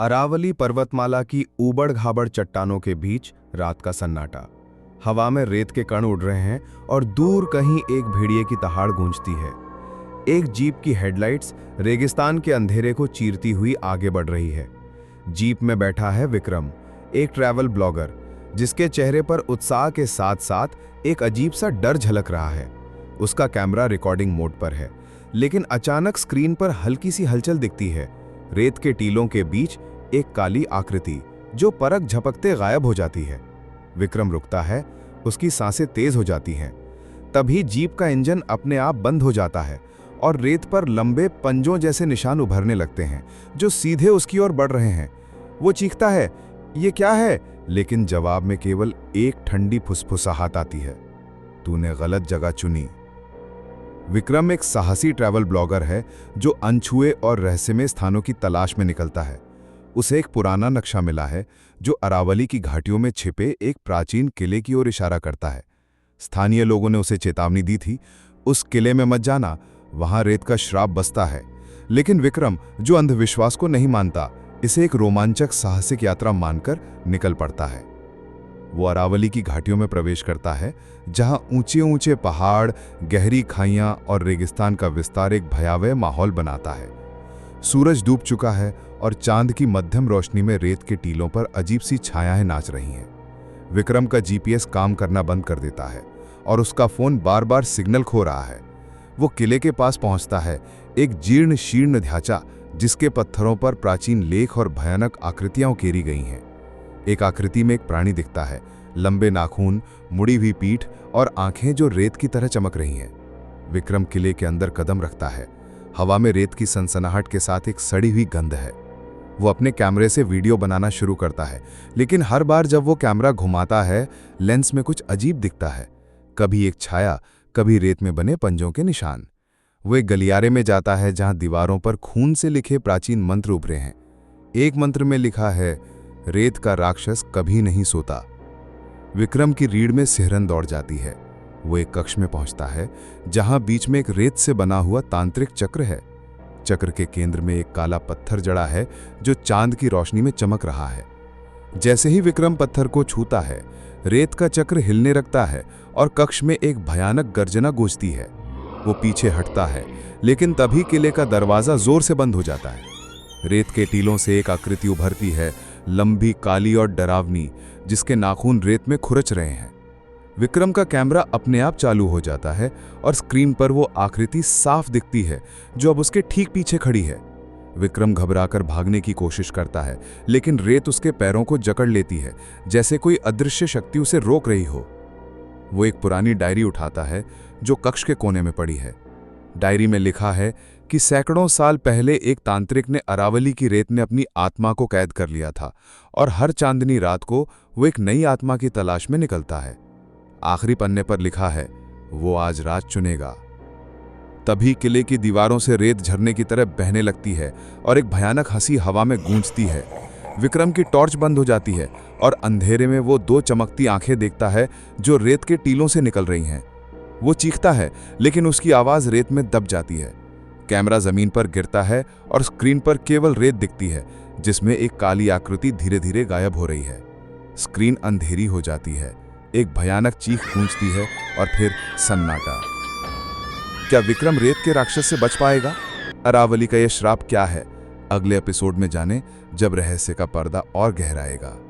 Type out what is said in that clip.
अरावली पर्वतमाला की ऊबड़-खाबड़ चट्टानों के बीच रात का सन्नाटा। हवा में रेत के कण उड़ रहे हैं और दूर कहीं एक भेड़िए की दहाड़ गूंजती है। एक जीप की हेडलाइट्स रेगिस्तान के अंधेरे को चीरती हुई आगे बढ़ रही है। जीप में बैठा है विक्रम, एक ट्रैवल ब्लॉगर, जिसके चेहरे पर उत्साह के साथ साथ एक अजीब सा डर झलक रहा है। उसका कैमरा रिकॉर्डिंग मोड पर है, लेकिन अचानक स्क्रीन पर हल्की सी हलचल दिखती है। रेत के टीलों के बीच एक काली आकृति जो परख झपकते गायब हो जाती है। विक्रम रुकता है, उसकी सांसें तेज हो जाती हैं। तभी जीप का इंजन अपने आप बंद हो जाता है और रेत पर लंबे पंजों जैसे निशान उभरने लगते हैं जो सीधे उसकी ओर बढ़ रहे हैं। वो चीखता है, ये क्या है? लेकिन जवाब में केवल एक ठंडी फुसफुसाहट आती है, तूने गलत जगह चुनी। विक्रम एक साहसी ट्रैवल ब्लॉगर है जो अनछुए और रहस्यमय स्थानों की तलाश में निकलता है। उसे एक पुराना नक्शा मिला है जो अरावली की घाटियों में छिपे एक प्राचीन किले की ओर इशारा करता है। स्थानीय लोगों ने उसे चेतावनी दी थी, उस किले में मत जाना, वहां रेत का श्राप बसता है। लेकिन विक्रम, जो अंधविश्वास को नहीं मानता, इसे एक रोमांचक साहसिक यात्रा मानकर निकल पड़ता है। वो अरावली की घाटियों में प्रवेश करता है, जहां ऊंचे ऊंचे पहाड़, गहरी खाइयां और रेगिस्तान का विस्तार एक भयावह माहौल बनाता है। सूरज डूब चुका है और चांद की मध्यम रोशनी में रेत के टीलों पर अजीब सी छायाएं नाच रही हैं। विक्रम का जीपीएस काम करना बंद कर देता है और उसका फोन बार बार सिग्नल खो रहा है। वो किले के पास पहुंचता है, एक जीर्ण शीर्ण ढांचा जिसके पत्थरों पर प्राचीन लेख और भयानक आकृतियां उकेरी गई हैं। एक आकृति में एक प्राणी दिखता है, लंबे नाखून, मुड़ी हुई पीठ और आंखें जो रेत की तरह चमक रही हैं। विक्रम किले के अंदर कदम रखता है। हवा में रेत की सनसनाहट के साथ एक सड़ी हुई गंध है। वो अपने कैमरे से वीडियो बनाना शुरू करता है, लेकिन हर बार जब वो कैमरा घुमाता है, लेंस में कुछ अजीब दिखता है। कभी एक छाया, कभी रेत में बने पंजों के निशान। वो एक गलियारे में जाता है जहां दीवारों पर खून से लिखे प्राचीन मंत्र उभरे हैं। एक मंत्र में लिखा है, रेत का राक्षस कभी नहीं सोता। विक्रम की रीढ़ में सिहरन दौड़ जाती है। वो एक कक्ष में पहुंचता है जहां बीच में एक रेत से बना हुआ तांत्रिक चक्र है। चक्र के केंद्र में एक काला पत्थर जड़ा है जो चांद की रोशनी में चमक रहा है। जैसे ही विक्रम पत्थर को छूता है, रेत का चक्र हिलने लगता है और कक्ष में एक भयानक गर्जना गूंजती है। वो पीछे हटता है, लेकिन तभी किले का दरवाजा जोर से बंद हो जाता है। रेत के टीलों से एक आकृति उभरती है, लंबी, काली और डरावनी, जिसके नाखून रेत में खुरच रहे हैं। विक्रम का कैमरा अपने आप चालू हो जाता है और स्क्रीन पर वो आकृति साफ दिखती है जो अब उसके ठीक पीछे खड़ी है। विक्रम घबराकर भागने की कोशिश करता है, लेकिन रेत उसके पैरों को जकड़ लेती है, जैसे कोई अदृश्य शक्ति उसे रोक रही हो। वो एक पुरानी डायरी उठाता है जो कक्ष के कोने में पड़ी है। डायरी में लिखा है कि सैकड़ों साल पहले एक तांत्रिक ने अरावली की रेत में अपनी आत्मा को कैद कर लिया था और हर चांदनी रात को वो एक नई आत्मा की तलाश में निकलता है। आखिरी पन्ने पर लिखा है, वो आज रात चुनेगा। तभी किले की दीवारों से रेत झरने की तरह बहने लगती है और एक भयानक हंसी हवा में गूंजती है। विक्रम की टॉर्च बंद हो जाती है और अंधेरे में वो दो चमकती आंखें देखता है जो रेत के टीलों से निकल रही हैं। वो चीखता है, लेकिन उसकी आवाज रेत में दब जाती है। कैमरा जमीन पर गिरता है और स्क्रीन पर केवल रेत दिखती है, जिसमें एक काली आकृति धीरे धीरे गायब हो रही है। स्क्रीन अंधेरी हो जाती है, एक भयानक चीख गूंजती है और फिर सन्नाटा। क्या विक्रम रेत के राक्षस से बच पाएगा? अरावली का यह श्राप क्या है? अगले एपिसोड में जानें, जब रहस्य का पर्दा और गहराएगा।